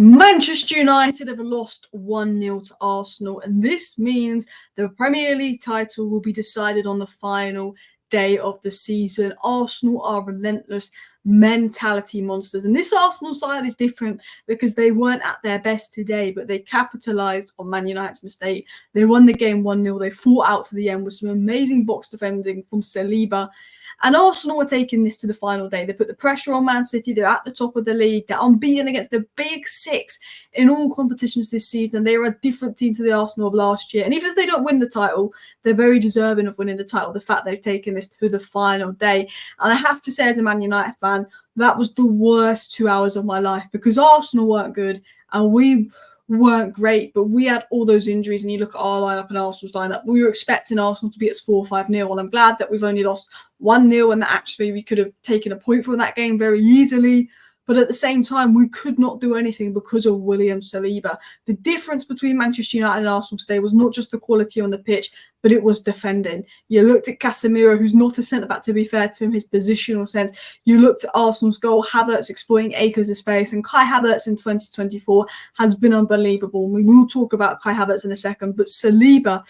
Manchester United have lost 1-0 to Arsenal, and this means the Premier League title will be decided on the final day of the season. Arsenal are relentless mentality monsters, and this Arsenal side is different because they weren't at their best today, but they capitalised on Man United's mistake. They won the game 1-0. They fought out to the end with some amazing box defending from Saliba. And Arsenal are taking this to the final day. They put the pressure on Man City. They're at the top of the league. They're unbeaten against the big six in all competitions this season. They are a different team to the Arsenal of last year. And even if they don't win the title, they're very deserving of winning the title. The fact they've taken this to the final day. And I have to say, as a Man United fan, that was the worst 2 hours of my life because Arsenal weren't good and we weren't great, but we had all those injuries. And you look at our lineup and Arsenal's lineup, we were expecting Arsenal to beat us 4-5-0, and I'm glad that we've only lost 1-0 and that actually we could have taken a point from that game very easily. But at the same time, we could not do anything because of William Saliba. The difference between Manchester United and Arsenal today was not just the quality on the pitch, but it was defending. You looked at Casemiro, who's not a centre-back, to be fair to him, his positional sense. You looked at Arsenal's goal, Havertz exploiting acres of space, and Kai Havertz in 2024 has been unbelievable. And we will talk about Kai Havertz in a second, but Saliba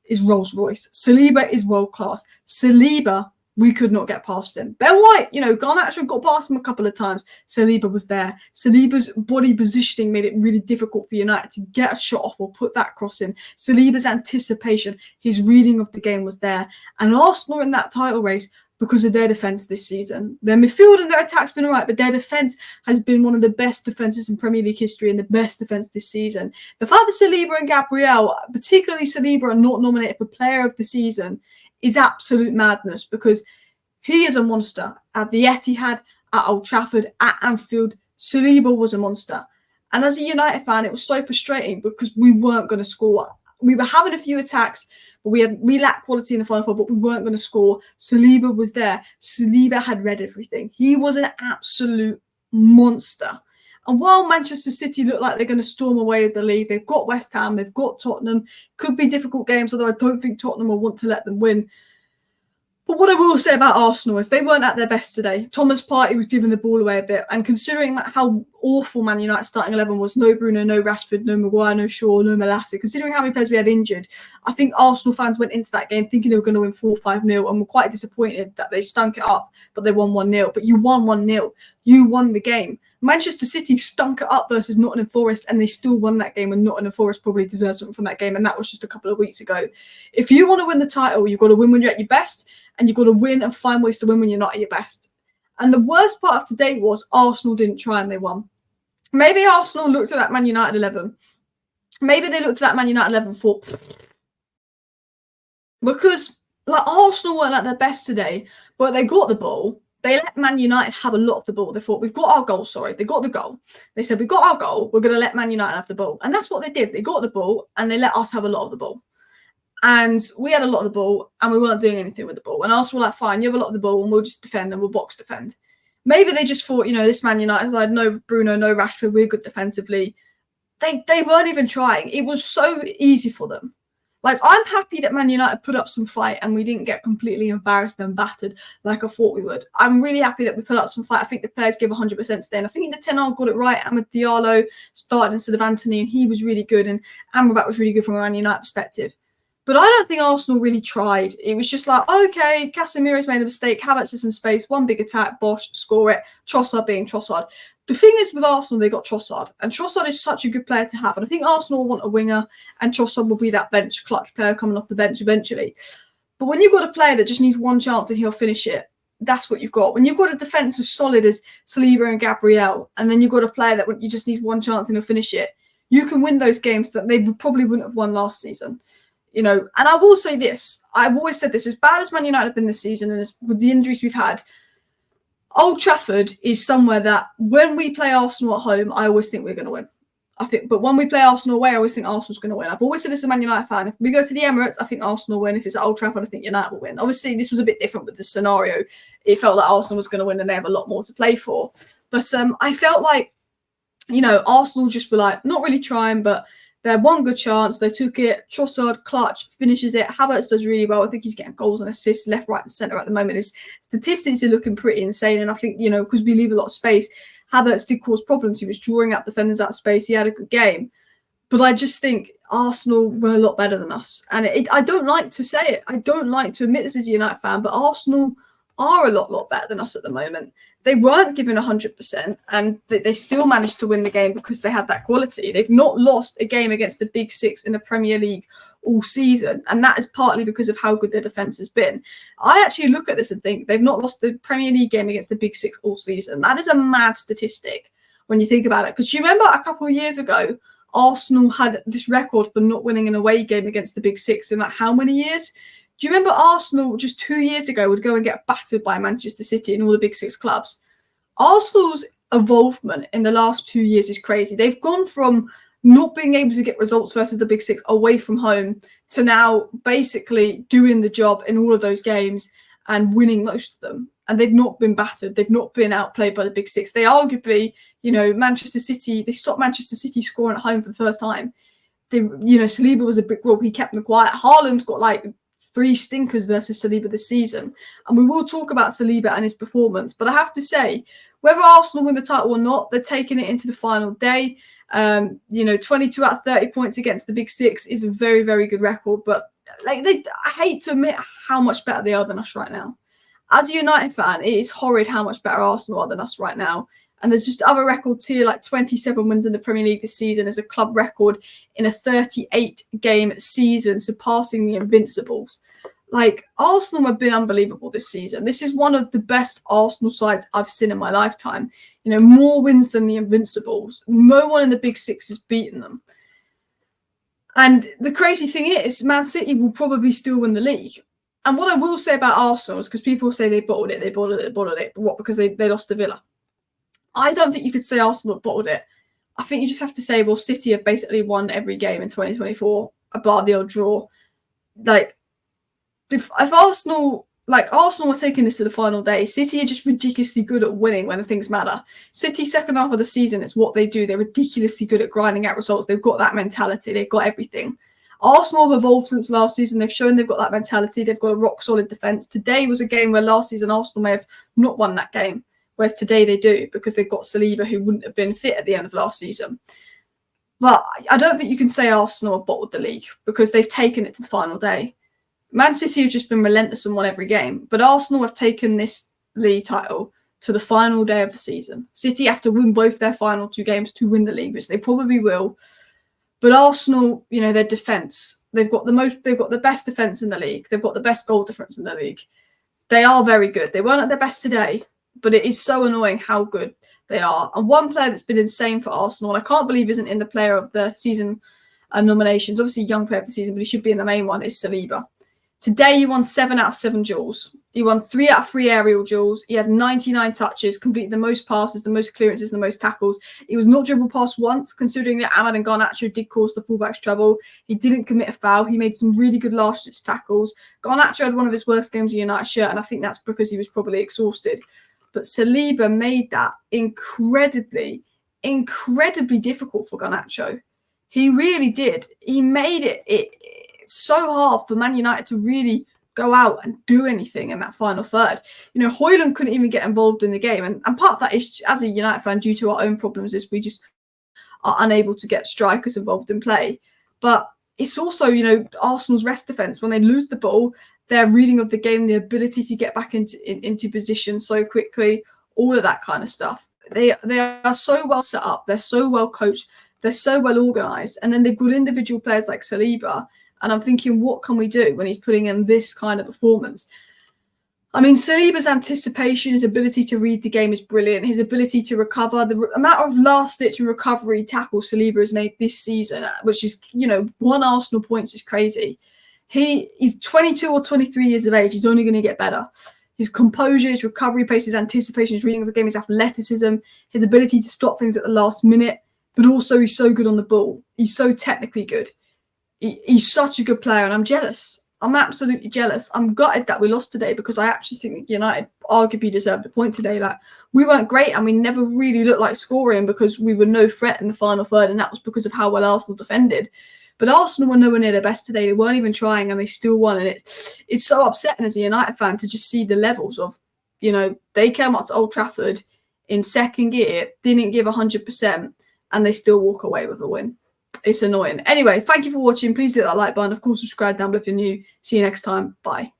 is Rolls Royce. Saliba is world-class. Saliba, we could not get past him. Ben White, Garnacho got past him a couple of times. Saliba was there. Saliba's body positioning made it really difficult for United to get a shot off or put that cross in. Saliba's anticipation, his reading of the game was there. And Arsenal in that title race because of their defence this season. Their midfield and their attack's been all right, but their defence has been one of the best defences in Premier League history and the best defence this season. The fact that Saliba and Gabriel, particularly Saliba, are not nominated for Player of the Season is absolute madness because he is a monster. At the Etihad, at Old Trafford, at Anfield, Saliba was a monster. And as a United fan, it was so frustrating because we weren't going to score. We were having a few attacks, but we lacked quality in the final four, but we weren't going to score. Saliba was there. Saliba had read everything. He was an absolute monster. And while Manchester City look like they're going to storm away with the league, they've got West Ham, they've got Tottenham. Could be difficult games, although I don't think Tottenham will want to let them win. But what I will say about Arsenal is they weren't at their best today. Thomas Partey was giving the ball away a bit. And considering how awful Man United's starting 11 was, no Bruno, no Rashford, no Maguire, no Shaw, no Malacia, considering how many players we had injured, I think Arsenal fans went into that game thinking they were going to win 4-5-0 and were quite disappointed that they stunk it up, but they won 1-0. But you won 1-0. You won the game. Manchester City stunk it up versus Nottingham Forest and they still won that game, and Nottingham Forest probably deserves something from that game, and that was just a couple of weeks ago. If you want to win the title, you've got to win when you're at your best, and you've got to win and find ways to win when you're not at your best. And the worst part of today was Arsenal didn't try and they won. Maybe Arsenal looked at that Man United 11. Maybe they looked at that Man United 11 and thought, because Arsenal weren't at their best today, but they got the ball. They let Man United have a lot of the ball. They thought, we've got our goal, They got the goal. They said, we've got our goal. We're going to let Man United have the ball. And that's what they did. They got the ball and they let us have a lot of the ball. And we had a lot of the ball and we weren't doing anything with the ball. And Arsenal were like, fine, you have a lot of the ball and we'll just defend and we'll box defend. Maybe they just thought, this Man United side, no Bruno, no Rashford, we're good defensively. They weren't even trying. It was so easy for them. I'm happy that Man United put up some fight and we didn't get completely embarrassed and battered like I thought we would. I'm really happy that we put up some fight. I think the players gave 100% today. And I think the 10 got it right. Amad Diallo started instead of Anthony and he was really good. And Amrabat was really good from a Man United perspective. But I don't think Arsenal really tried. It was just like, okay, Casemiro's made a mistake. Havertz is in space. One big attack. Bosch, score it. Trossard being Trossard. The thing is with Arsenal, they got Trossard. And Trossard is such a good player to have. And I think Arsenal want a winger. And Trossard will be that bench clutch player coming off the bench eventually. But when you've got a player that just needs one chance and he'll finish it, that's what you've got. When you've got a defence as solid as Saliba and Gabriel, and then you've got a player that you just needs one chance and he'll finish it, you can win those games that they probably wouldn't have won last season. And I will say this, I've always said this, as bad as Man United have been this season and with the injuries we've had, Old Trafford is somewhere that when we play Arsenal at home, I always think we're going to win. But when we play Arsenal away, I always think Arsenal's going to win. I've always said this as a Man United fan. If we go to the Emirates, I think Arsenal will win. If it's at Old Trafford, I think United will win. Obviously, this was a bit different with the scenario. It felt like Arsenal was going to win and they have a lot more to play for. But I felt like, Arsenal just were not really trying, but they had one good chance. They took it. Trossard, clutch, finishes it. Havertz does really well. I think he's getting goals and assists left, right and centre at the moment. His statistics are looking pretty insane. And I think, because we leave a lot of space, Havertz did cause problems. He was drawing out defenders out of space. He had a good game. But I just think Arsenal were a lot better than us. And I don't like to say it. I don't like to admit this as a United fan, but Arsenal are a lot better than us at the moment. They weren't given 100%, and they still managed to win the game because they had that quality. They've not lost a game against the Big Six in the Premier League all season, and that is partly because of how good their defence has been. I actually look at this and think they've not lost the Premier League game against the Big Six all season. That is a mad statistic when you think about it, because you remember a couple of years ago, Arsenal had this record for not winning an away game against the Big Six in like how many years? Do you remember Arsenal just 2 years ago would go and get battered by Manchester City and all the Big Six clubs? Arsenal's involvement in the last 2 years is crazy. They've gone from not being able to get results versus the Big Six away from home to now basically doing the job in all of those games and winning most of them. And they've not been battered. They've not been outplayed by the Big Six. They arguably, Manchester City, they stopped Manchester City scoring at home for the first time. Saliba was a brick wall. He kept them quiet. Haaland's got like 3 stinkers versus Saliba this season. And we will talk about Saliba and his performance. But I have to say, whether Arsenal win the title or not, they're taking it into the final day. 22 out of 30 points against the Big Six is a very, very good record. But I hate to admit how much better they are than us right now. As a United fan, it is horrid how much better Arsenal are than us right now. And there's just other records here, like 27 wins in the Premier League this season as a club record in a 38-game season, surpassing the Invincibles. Like, Arsenal have been unbelievable this season. This is one of the best Arsenal sides I've seen in my lifetime. More wins than the Invincibles. No one in the Big Six has beaten them. And the crazy thing is, Man City will probably still win the league. And what I will say about Arsenal is, because people say they bottled it. But what? Because they lost to Villa. I don't think you could say Arsenal bottled it. I think you just have to say, well, City have basically won every game in 2024, bar the odd draw. Like, if Arsenal were taking this to the final day, City are just ridiculously good at winning when things matter. City, second half of the season, it's what they do. They're ridiculously good at grinding out results. They've got that mentality. They've got everything. Arsenal have evolved since last season. They've shown they've got that mentality. They've got a rock-solid defence. Today was a game where last season Arsenal may have not won that game, whereas today they do, because they've got Saliba, who wouldn't have been fit at the end of last season. But I don't think you can say Arsenal have bottled the league, because they've taken it to the final day. Man City have just been relentless and won every game, but Arsenal have taken this league title to the final day of the season. City have to win both their final 2 games to win the league, which they probably will. But Arsenal, their defence, they've got the best defence in the league. They've got the best goal difference in the league. They are very good. They weren't at their best today, but it is so annoying how good they are. And one player that's been insane for Arsenal, and I can't believe isn't in the player of the season nominations, obviously young player of the season, but he should be in the main one, is Saliba. Today, he won 7 out of 7 duels. He won 3 out of 3 aerial duels. He had 99 touches, completed the most passes, the most clearances, and the most tackles. He was not dribbled past once, considering that Ahmad and Garnacho did cause the fullbacks trouble. He didn't commit a foul. He made some really good last-ditch tackles. Garnacho had one of his worst games in a United shirt, and I think that's because he was probably exhausted. But Saliba made that incredibly difficult for Garnacho. He really did. He made it so hard for Man United to really go out and do anything in that final third. Højlund couldn't even get involved in the game. And part of that is, as a United fan, due to our own problems, is we just are unable to get strikers involved in play. But it's also, Arsenal's rest defence. When they lose the ball, their reading of the game, the ability to get back into position so quickly, all of that kind of stuff. They are so well set up. They're so well coached. They're so well organised. And then they've got individual players like Saliba. And I'm thinking, what can we do when he's putting in this kind of performance? I mean, Saliba's anticipation, his ability to read the game is brilliant. His ability to recover, the amount of last-ditch recovery tackles Saliba has made this season, which is, 1 Arsenal points, is crazy. He's 22 or 23 years of age. He's only going to get better. His composure, his recovery pace, his anticipation, his reading of the game, his athleticism, his ability to stop things at the last minute, but also he's so good on the ball. He's so technically good. He's such a good player, and I'm jealous. I'm absolutely jealous. I'm gutted that we lost today, because I actually think United arguably deserved a point today. Like, we weren't great, and we never really looked like scoring because we were no threat in the final third, and that was because of how well Arsenal defended. But Arsenal were nowhere near their best today. They weren't even trying, and they still won. And it's so upsetting as a United fan to just see the levels of, they came up to Old Trafford in second gear didn't give 100% and they still walk away with a win. It's annoying. Anyway, thank you for watching. Please hit that like button. Of course, subscribe down below if you're new. See you next time. Bye.